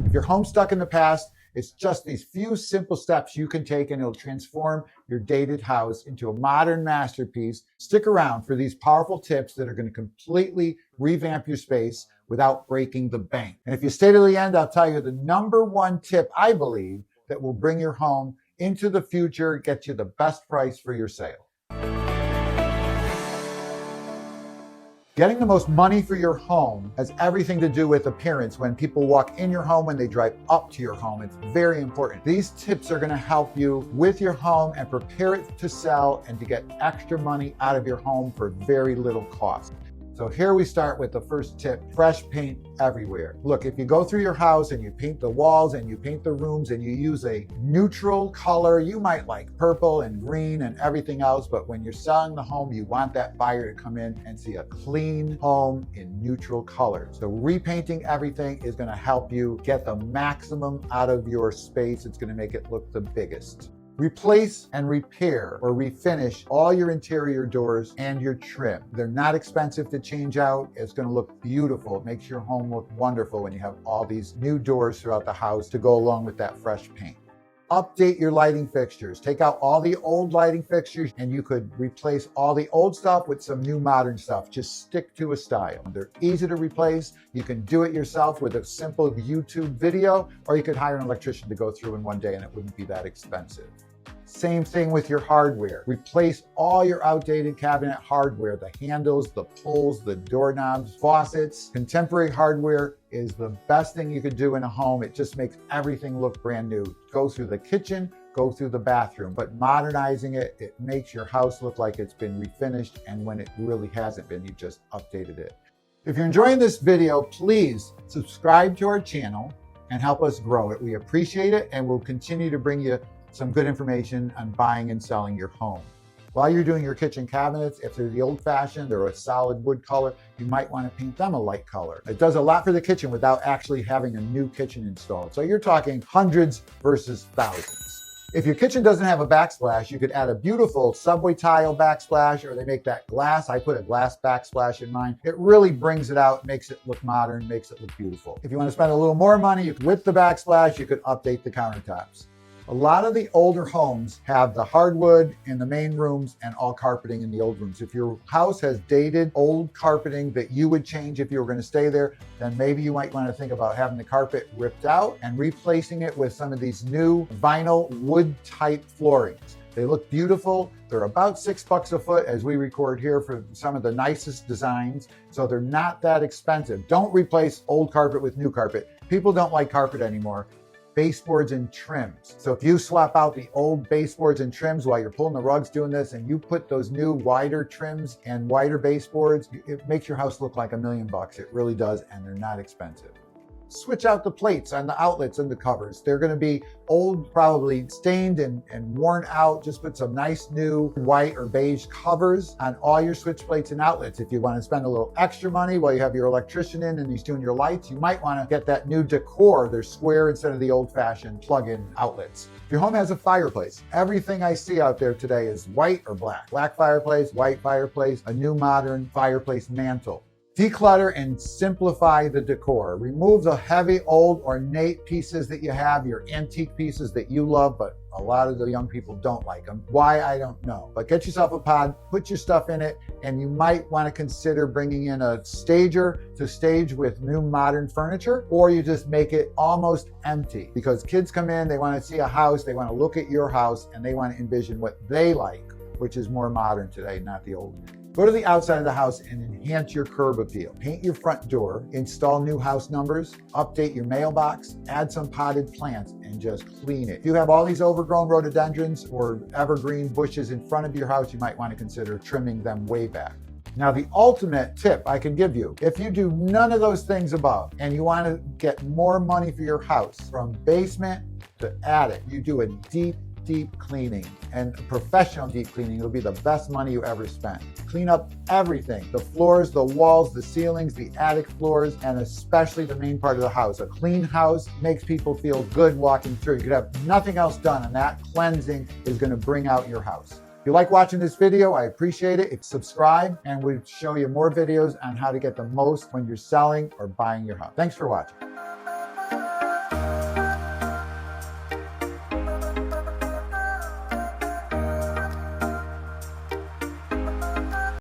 If your home's stuck in the past, it's just these few simple steps you can take and it'll transform your dated house into a modern masterpiece. Stick around for these powerful tips that are going to completely revamp your space without breaking the bank. And if you stay to the end, I'll tell you the number one tip I believe that will bring your home into the future, get you the best price for your sale. Getting the most money for your home has everything to do with appearance. When people walk in your home, when they drive up to your home, it's very important. These tips are going to help you with your home and prepare it to sell and to get extra money out of your home for very little cost. So here we start with the first tip, fresh paint everywhere. Look, if you go through your house and you paint the walls and you paint the rooms and you use a neutral color, you might like purple and green and everything else, but when you're selling the home, you want that buyer to come in and see a clean home in neutral colors. So repainting everything is going to help you get the maximum out of your space. It's going to make it look the biggest. Replace and repair or refinish all your interior doors and your trim. They're not expensive to change out. It's going to look beautiful. It makes your home look wonderful when you have all these new doors throughout the house to go along with that fresh paint. Update your lighting fixtures. Take out all the old lighting fixtures and you could replace all the old stuff with some new modern stuff. Just stick to a style. They're easy to replace. You can do it yourself with a simple YouTube video, or you could hire an electrician to go through in one day and it wouldn't be that expensive. Same thing with your hardware. Replace all your outdated cabinet hardware, the handles, the pulls, the doorknobs, faucets. Contemporary hardware is the best thing you could do in a home. It just makes everything look brand new. Go through the kitchen, go through the bathroom, but modernizing it, it makes your house look like it's been refinished, and when it really hasn't been, you just updated it. If you're enjoying this video, please subscribe to our channel and help us grow it. We appreciate it, and we'll continue to bring you some good information on buying and selling your home. While you're doing your kitchen cabinets, if they're the old-fashioned or a solid wood color, you might want to paint them a light color. It does a lot for the kitchen without actually having a new kitchen installed. So you're talking hundreds versus thousands. If your kitchen doesn't have a backsplash, you could add a beautiful subway tile backsplash, or they make that glass. I put a glass backsplash in mine. It really brings it out, makes it look modern, makes it look beautiful. If you want to spend a little more money with the backsplash, you could update the countertops. A lot of the older homes have the hardwood in the main rooms and all carpeting in the old rooms. If your house has dated old carpeting that you would change if you were going to stay there, then maybe you might want to think about having the carpet ripped out and replacing it with some of these new vinyl wood type floorings. They look beautiful. They're about $6 a foot as we record here for some of the nicest designs. So they're not that expensive. Don't replace old carpet with new carpet. People don't like carpet anymore. Baseboards and trims. So if you swap out the old baseboards and trims while you're pulling the rugs doing this, and you put those new wider trims and wider baseboards, it makes your house look like $1 million. It really does, and they're not expensive. Switch out the plates on the outlets and the covers. They're going to be old, probably stained and worn out. Just put some nice new white or beige covers on all your switch plates and outlets. If you want to spend a little extra money while you have your electrician in and he's doing your lights, you might want to get that new decor. They're square instead of the old-fashioned plug-in outlets. If your home has a fireplace, everything I see out there today is white or black. Black fireplace, white fireplace, a new modern fireplace mantle. Declutter and simplify the decor. Remove the heavy, old, ornate pieces that you have, your antique pieces that you love, but a lot of the young people don't like them. Why, I don't know. But get yourself a pod, put your stuff in it, and you might want to consider bringing in a stager to stage with new modern furniture, or you just make it almost empty. Because kids come in, they want to see a house, they want to look at your house, and they want to envision what they like, which is more modern today, not the old. Go to the outside of the house and enhance your curb appeal. Paint your front door, install new house numbers, update your mailbox, add some potted plants, and just clean it. If you have all these overgrown rhododendrons or evergreen bushes in front of your house, you might want to consider trimming them way back. Now, the ultimate tip I can give you, if you do none of those things above and you want to get more money for your house, from basement to attic, you do a deep cleaning, and a professional deep cleaning. It'll be the best money you ever spent. Clean up everything, the floors, the walls, the ceilings, the attic floors, and especially the main part of the house. A clean house makes people feel good walking through. You could have nothing else done, and that cleansing is going to bring out your house. If you like watching this video, I appreciate it. Subscribe, and we'll show you more videos on how to get the most when you're selling or buying your house. Thanks for watching.